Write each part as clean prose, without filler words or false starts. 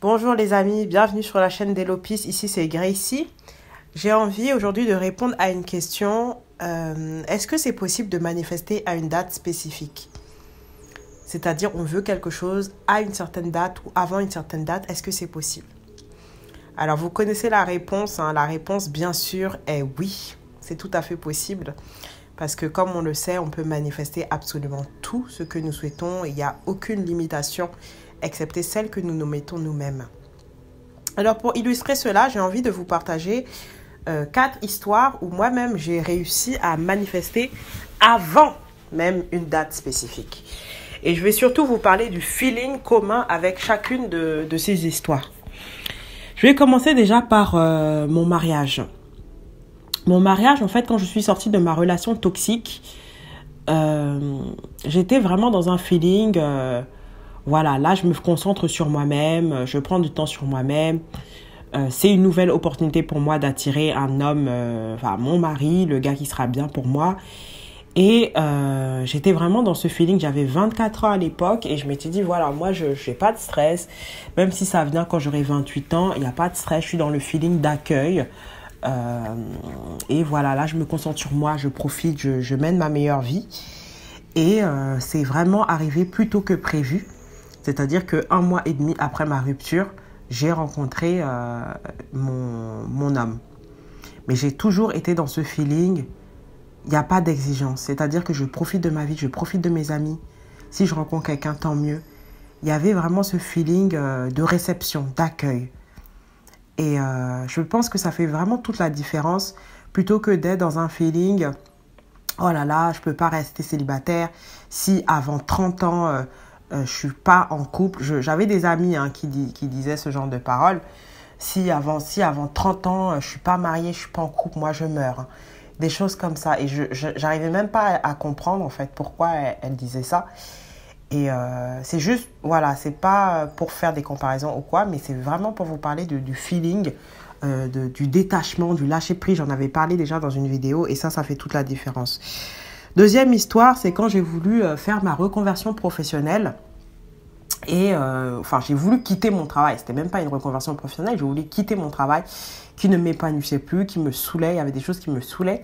Bonjour les amis, bienvenue sur la chaîne d'Elopis, ici c'est Gracie. J'ai envie aujourd'hui de répondre à une question. Est-ce que c'est possible de manifester à une date spécifique? C'est-à-dire on veut quelque chose à une certaine date ou avant une certaine date, est-ce que c'est possible? Alors vous connaissez la réponse, la réponse bien sûr est oui, c'est tout à fait possible. Parce que comme on le sait, on peut manifester absolument tout ce que nous souhaitons. Il n'y a aucune limitation, excepté celle que nous nous mettons nous-mêmes. Alors pour illustrer cela, j'ai envie de vous partager 4 histoires où moi-même j'ai réussi à manifester avant même une date spécifique. Et je vais surtout vous parler du feeling commun avec chacune de ces histoires. Je vais commencer déjà par mon mariage. Mon mariage, en fait, quand je suis sortie de ma relation toxique, j'étais vraiment dans un feeling, voilà, là, je me concentre sur moi-même, je prends du temps sur moi-même. C'est une nouvelle opportunité pour moi d'attirer un homme, mon mari, le gars qui sera bien pour moi. Et j'étais vraiment dans ce feeling, j'avais 24 ans à l'époque et je m'étais dit, voilà, moi, je n'ai pas de stress. Même si ça vient quand j'aurai 28 ans, il n'y a pas de stress, je suis dans le feeling d'accueil. Et voilà, là je me concentre sur moi, je profite, je mène ma meilleure vie. Et c'est vraiment arrivé plus tôt que prévu. C'est-à-dire qu'un mois et demi après ma rupture, j'ai rencontré mon homme. Mais j'ai toujours été dans ce feeling, il n'y a pas d'exigence. C'est-à-dire que je profite de ma vie, je profite de mes amis. Si je rencontre quelqu'un, tant mieux. Il y avait vraiment ce feeling de réception, d'accueil. Et je pense que ça fait vraiment toute la différence plutôt que d'être dans un feeling « Oh là là, je ne peux pas rester célibataire si avant 30 ans, je ne suis pas en couple. » J'avais des amis qui disaient ce genre de paroles. Si avant 30 ans, je ne suis pas mariée, je ne suis pas en couple, moi je meurs. Des choses comme ça. Et je n'arrivais même pas à comprendre en fait pourquoi elle disait ça. Et c'est juste, voilà, c'est pas pour faire des comparaisons ou quoi, mais c'est vraiment pour vous parler du feeling, du détachement, du lâcher-prise. J'en avais parlé déjà dans une vidéo et ça fait toute la différence. Deuxième histoire, c'est quand j'ai voulu faire ma reconversion professionnelle. Et j'ai voulu quitter mon travail. C'était même pas une reconversion professionnelle, j'ai voulu quitter mon travail qui ne m'épanouissait plus, qui me saoulait. Il y avait des choses qui me saoulaient.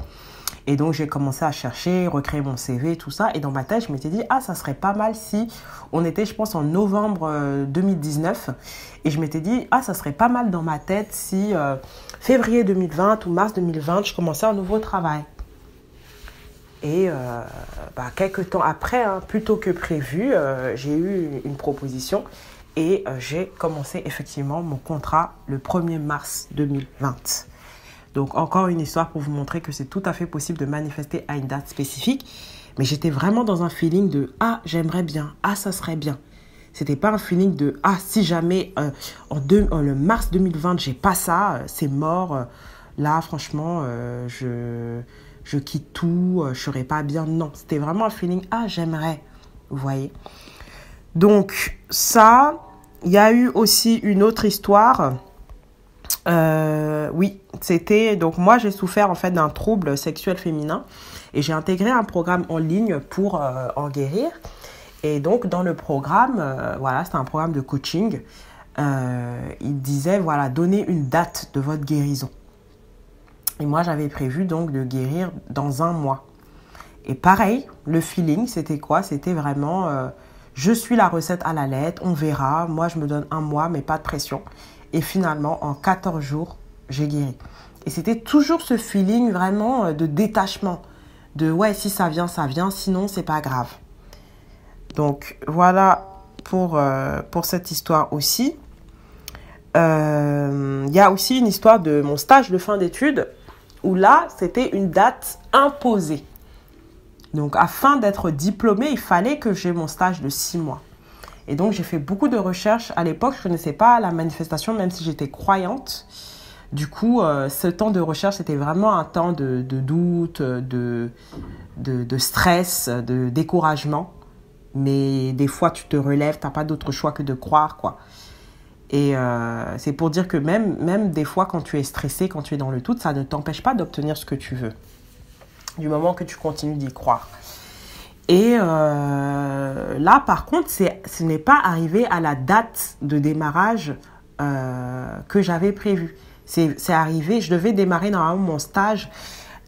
Et donc, j'ai commencé à chercher, recréer mon CV, tout ça. Et dans ma tête, je m'étais dit, ça serait pas mal si on était, je pense, en novembre 2019. Et je m'étais dit, ça serait pas mal dans ma tête si février 2020 ou mars 2020, je commençais un nouveau travail. Et quelques temps après, plus tôt que prévu, j'ai eu une proposition. Et j'ai commencé effectivement mon contrat le 1er mars 2020. Donc, encore une histoire pour vous montrer que c'est tout à fait possible de manifester à une date spécifique. Mais j'étais vraiment dans un feeling de « Ah, j'aimerais bien. Ah, ça serait bien. » C'était pas un feeling de « Ah, si jamais le mars 2020, j'ai pas ça, c'est mort. Là, franchement, je quitte tout. Je serais pas bien. » Non, c'était vraiment un feeling « Ah, j'aimerais. » Vous voyez. Donc, ça, il y a eu aussi une autre histoire. Oui, c'était donc moi j'ai souffert en fait d'un trouble sexuel féminin et j'ai intégré un programme en ligne pour en guérir. Et donc dans le programme, c'était un programme de coaching. Il disait donnez une date de votre guérison. Et moi j'avais prévu donc de guérir dans 1 mois. Et pareil, le feeling c'était quoi? C'était vraiment je suis la recette à la lettre, on verra. Moi je me donne 1 mois mais pas de pression. Et finalement, en 14 jours, j'ai guéri. Et c'était toujours ce feeling vraiment de détachement. De si ça vient, sinon c'est pas grave. Donc voilà pour cette histoire aussi. Il y a aussi une histoire de mon stage de fin d'études où là, c'était une date imposée. Donc afin d'être diplômée, il fallait que j'ai mon stage de 6 mois. Et donc, j'ai fait beaucoup de recherches. À l'époque, je ne connaissais pas la manifestation, même si j'étais croyante. Du coup, ce temps de recherche, c'était vraiment un temps de doute, de stress, de découragement. Mais des fois, tu te relèves, tu n'as pas d'autre choix que de croire, quoi. Et c'est pour dire que même des fois, quand tu es stressé, quand tu es dans le doute, ça ne t'empêche pas d'obtenir ce que tu veux. Du moment que tu continues d'y croire. Et là, par contre, ce n'est pas arrivé à la date de démarrage que j'avais prévu. C'est arrivé, je devais démarrer normalement mon stage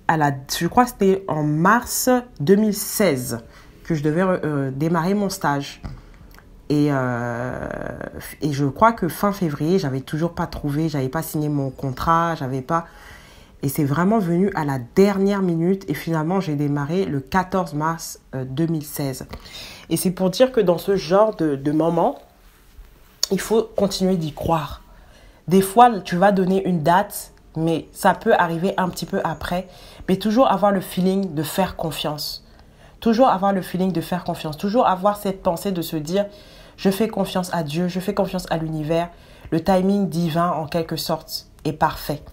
je crois que c'était en mars 2016 que je devais démarrer mon stage. Et je crois que fin février, j'avais toujours pas trouvé, j'avais pas signé mon contrat, j'avais pas... Et c'est vraiment venu à la dernière minute et finalement, j'ai démarré le 14 mars 2016. Et c'est pour dire que dans ce genre de moment, il faut continuer d'y croire. Des fois, tu vas donner une date, mais ça peut arriver un petit peu après. Mais toujours avoir le feeling de faire confiance. Toujours avoir le feeling de faire confiance. Toujours avoir cette pensée de se dire, je fais confiance à Dieu, je fais confiance à l'univers. Le timing divin, en quelque sorte, est parfait.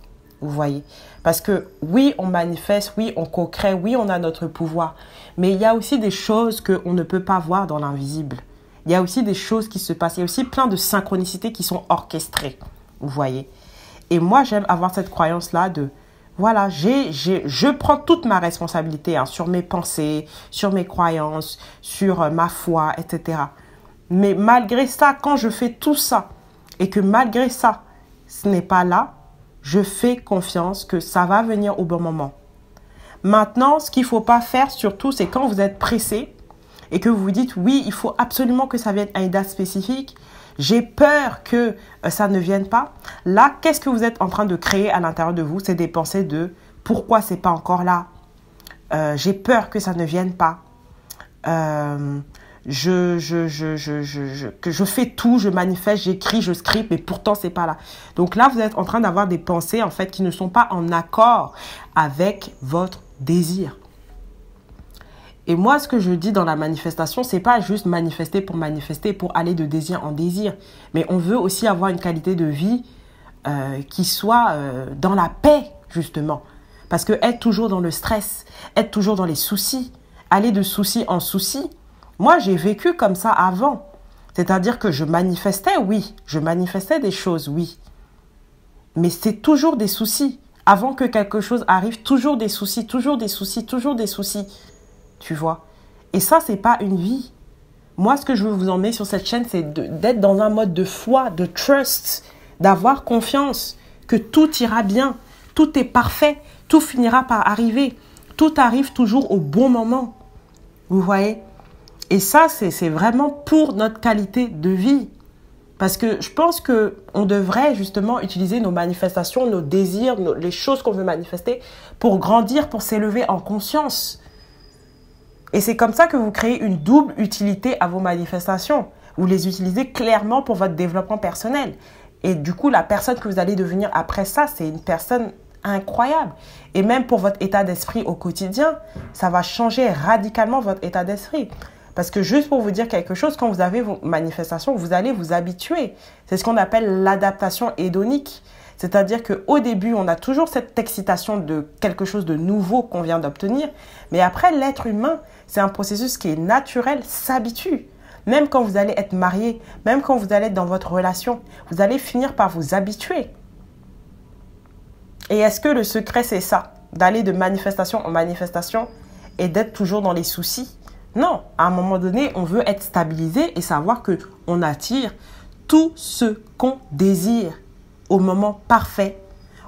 Vous voyez? Parce que oui, on manifeste, oui, on co-crée, oui, on a notre pouvoir. Mais il y a aussi des choses qu'on ne peut pas voir dans l'invisible. Il y a aussi des choses qui se passent. Il y a aussi plein de synchronicités qui sont orchestrées. Vous voyez? Et moi, j'aime avoir cette croyance-là de, voilà, je prends toute ma responsabilité sur mes pensées, sur mes croyances, sur ma foi, etc. Mais malgré ça, quand je fais tout ça, et que malgré ça, ce n'est pas là, je fais confiance que ça va venir au bon moment. Maintenant, ce qu'il ne faut pas faire surtout, c'est quand vous êtes pressé et que vous vous dites, oui, il faut absolument que ça vienne à une date spécifique, j'ai peur que ça ne vienne pas. Là, qu'est-ce que vous êtes en train de créer à l'intérieur de vous? C'est des pensées de pourquoi c'est pas encore là? J'ai peur que ça ne vienne pas. Que je fais tout, je manifeste, j'écris, je script, mais pourtant c'est pas là. Donc là, vous êtes en train d'avoir des pensées en fait qui ne sont pas en accord avec votre désir. Et moi, ce que je dis dans la manifestation, c'est pas juste manifester pour aller de désir en désir. Mais on veut aussi avoir une qualité de vie qui soit dans la paix, justement. Parce que être toujours dans le stress, être toujours dans les soucis, aller de souci en souci, moi, j'ai vécu comme ça avant. C'est-à-dire que je manifestais, oui. Je manifestais des choses, oui. Mais c'est toujours des soucis. Avant que quelque chose arrive, toujours des soucis, toujours des soucis, toujours des soucis. Tu vois? Et ça, c'est pas une vie. Moi, ce que je veux vous emmener sur cette chaîne, c'est d'être dans un mode de foi, de trust, d'avoir confiance que tout ira bien, tout est parfait, tout finira par arriver. Tout arrive toujours au bon moment. Vous voyez? Et ça, c'est vraiment pour notre qualité de vie. Parce que je pense qu'on devrait justement utiliser nos manifestations, nos désirs, les choses qu'on veut manifester pour grandir, pour s'élever en conscience. Et c'est comme ça que vous créez une double utilité à vos manifestations. Vous les utilisez clairement pour votre développement personnel. Et du coup, la personne que vous allez devenir après ça, c'est une personne incroyable. Et même pour votre état d'esprit au quotidien, ça va changer radicalement votre état d'esprit. Parce que juste pour vous dire quelque chose, quand vous avez vos manifestations, vous allez vous habituer. C'est ce qu'on appelle l'adaptation hédonique. C'est-à-dire qu'au début, on a toujours cette excitation de quelque chose de nouveau qu'on vient d'obtenir. Mais après, l'être humain, c'est un processus qui est naturel, s'habitue. Même quand vous allez être marié, même quand vous allez être dans votre relation, vous allez finir par vous habituer. Et est-ce que le secret, c'est ça? D'aller de manifestation en manifestation et d'être toujours dans les soucis? Non, à un moment donné, on veut être stabilisé et savoir qu'on attire tout ce qu'on désire au moment parfait.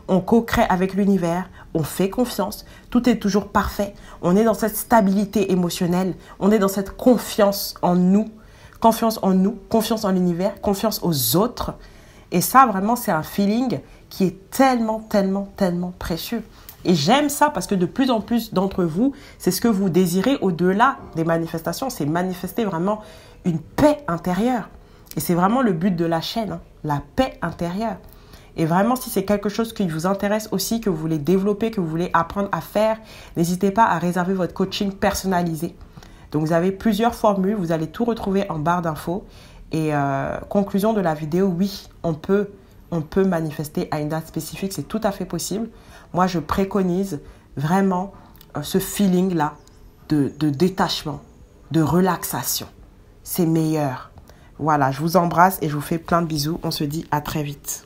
On co-crée avec l'univers, on fait confiance, tout est toujours parfait. On est dans cette stabilité émotionnelle, on est dans cette confiance en nous, confiance en l'univers, confiance aux autres. Et ça, vraiment, c'est un feeling qui est tellement, tellement, tellement précieux. Et j'aime ça parce que de plus en plus d'entre vous, c'est ce que vous désirez au-delà des manifestations. C'est manifester vraiment une paix intérieure. Et c'est vraiment le but de la chaîne, la paix intérieure. Et vraiment, si c'est quelque chose qui vous intéresse aussi, que vous voulez développer, que vous voulez apprendre à faire, n'hésitez pas à réserver votre coaching personnalisé. Donc, vous avez plusieurs formules. Vous allez tout retrouver en barre d'infos. Et conclusion de la vidéo, oui, on peut manifester à une date spécifique. C'est tout à fait possible. Moi, je préconise vraiment ce feeling-là de détachement, de relaxation. C'est meilleur. Voilà, je vous embrasse et je vous fais plein de bisous. On se dit à très vite.